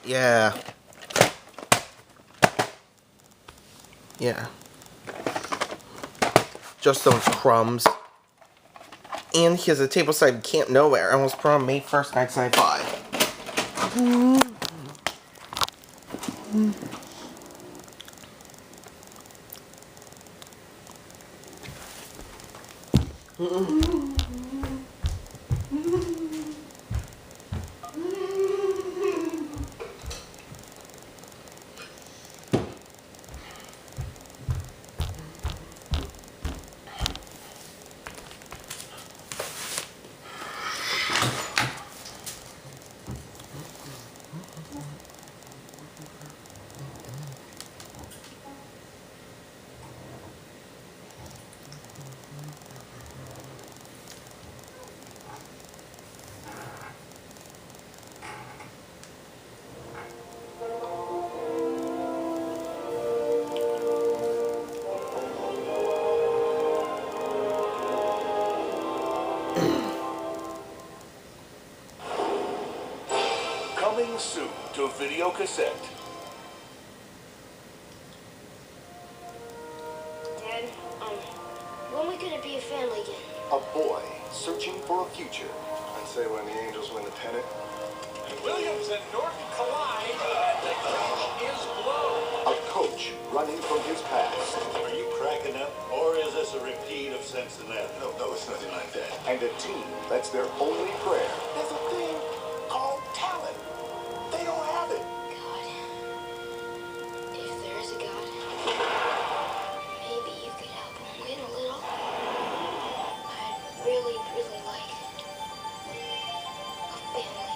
Yeah. Yeah. Just those crumbs. And he has a tableside Camp Nowhere. Almost put on May 1st, 1995. Coming soon to video cassette. Dad, when are we gonna be a family again? A boy searching for a future. I'd say when the Angels win the pennant. Williams and Norton collide, and the catch is blown. A coach running from his past. Are you cracking up, or is this a repeat of Cincinnati? No, it's nothing like that. And a team that's their only prayer. There's a thing called talent. They don't have it. God. If there is a God, maybe you could help him win a little. I'd really like a family.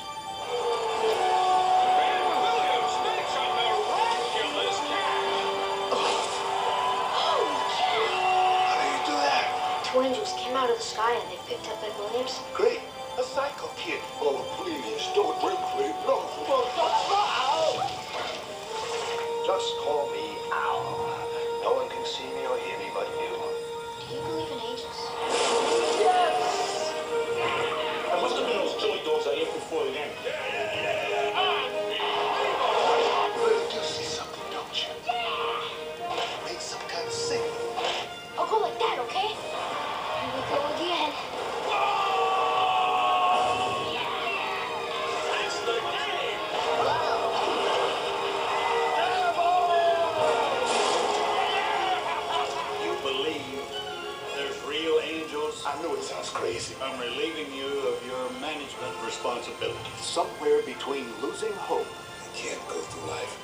Van Williams makes a miraculous catch. Holy cow! How do you do that? Two angels came out of the sky and they picked up Ed Williams. Great. A psycho kid. Oh, please, don't bring me. No. Just call me Al. No one can see me or hear me but you. Do you believe in angels? I must have been those chili dogs I ate before the game. You really do see something, don't you? Make some kind of signal. I'll go like that, okay? Here we go again. That's the game. You believe there's real angels? I know it sounds crazy. I'm relieving you of your management responsibilities. Somewhere between losing hope You can't go through life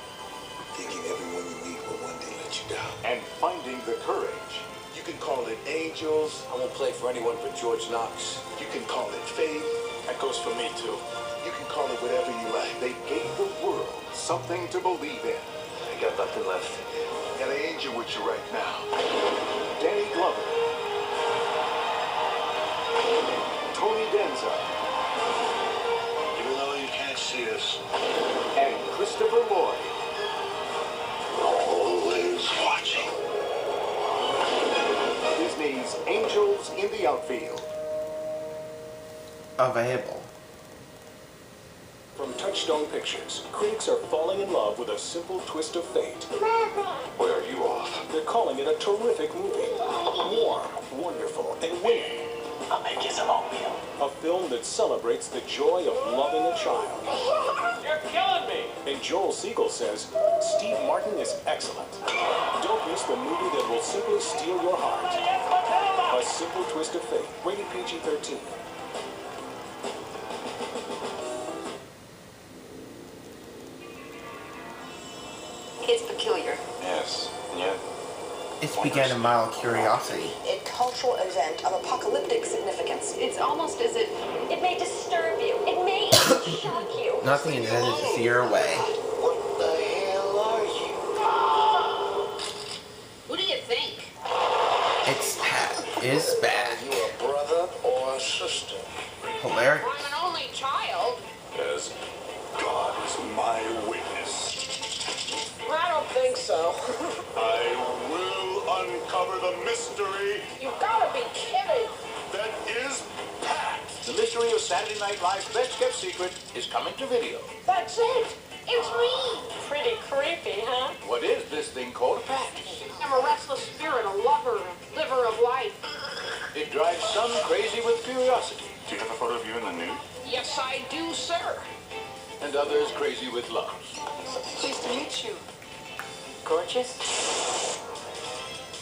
thinking everyone you meet will one day let you down. and finding the courage. You can call it angels. I won't play for anyone but George Knox. You can call it faith. That goes for me, too. You can call it whatever you like. They gave the world something to believe in. I got nothing left. Got an angel with you right now. Danny Glover, Tony Danza, Even though you can't see us. and Christopher Lloyd. Always watching. Disney's Angels in the Outfield. Available. From Touchstone Pictures, critics are falling in love with a simple twist of fate. Where are you off? They're calling it a terrific movie. Warm, wonderful, and winning. I'll make you some oatmeal. A film that celebrates the joy of loving a child. You're killing me. And Joel Siegel says, Steve Martin is excellent. Don't miss the movie that will simply steal your heart. A Simple Twist of Fate, rated PG-13. It's peculiar. Yes. Yeah. It's began a mild curiosity. A cultural event of apocalyptic significance. It's almost as if it may disturb you. It may even shock you. Nothing intended to steer away. What the hell are you? Who do you think? It's bad. Are you a brother or a sister? Hilarious. I'm an only child. Yes. God is my witness. I don't think so. I will uncover the mystery You gotta be kidding. that is Pat. The mystery of Saturday Night Live's best kept secret is coming to video. That's it. It's me. Pretty creepy, huh? What is this thing called a pack? I'm a restless spirit, a lover, a liver of life. It drives some crazy with curiosity, Do you have a photo of you in the nude? Yes, I do, sir. and others crazy with love. Pleased to meet you. Gorgeous.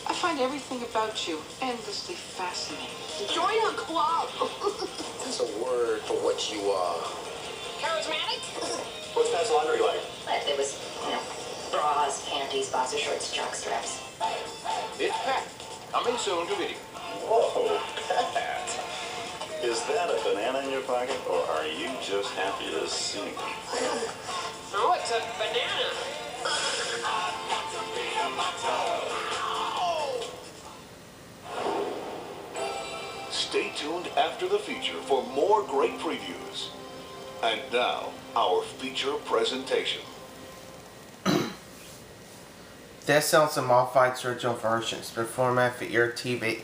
I find everything about you endlessly fascinating. Join the club. That's a word for what you are. Charismatic? What's Pat's laundry like? But it was, bras, panties, boxer shorts, jock straps. It's Pat. Coming soon to video. Whoa, Pat. Is that a banana in your pocket, or are you just happy to see me? No, it's a banana. Stay tuned after the feature for more great previews. And now, our feature presentation. This sells some modified original versions, performed for your TV.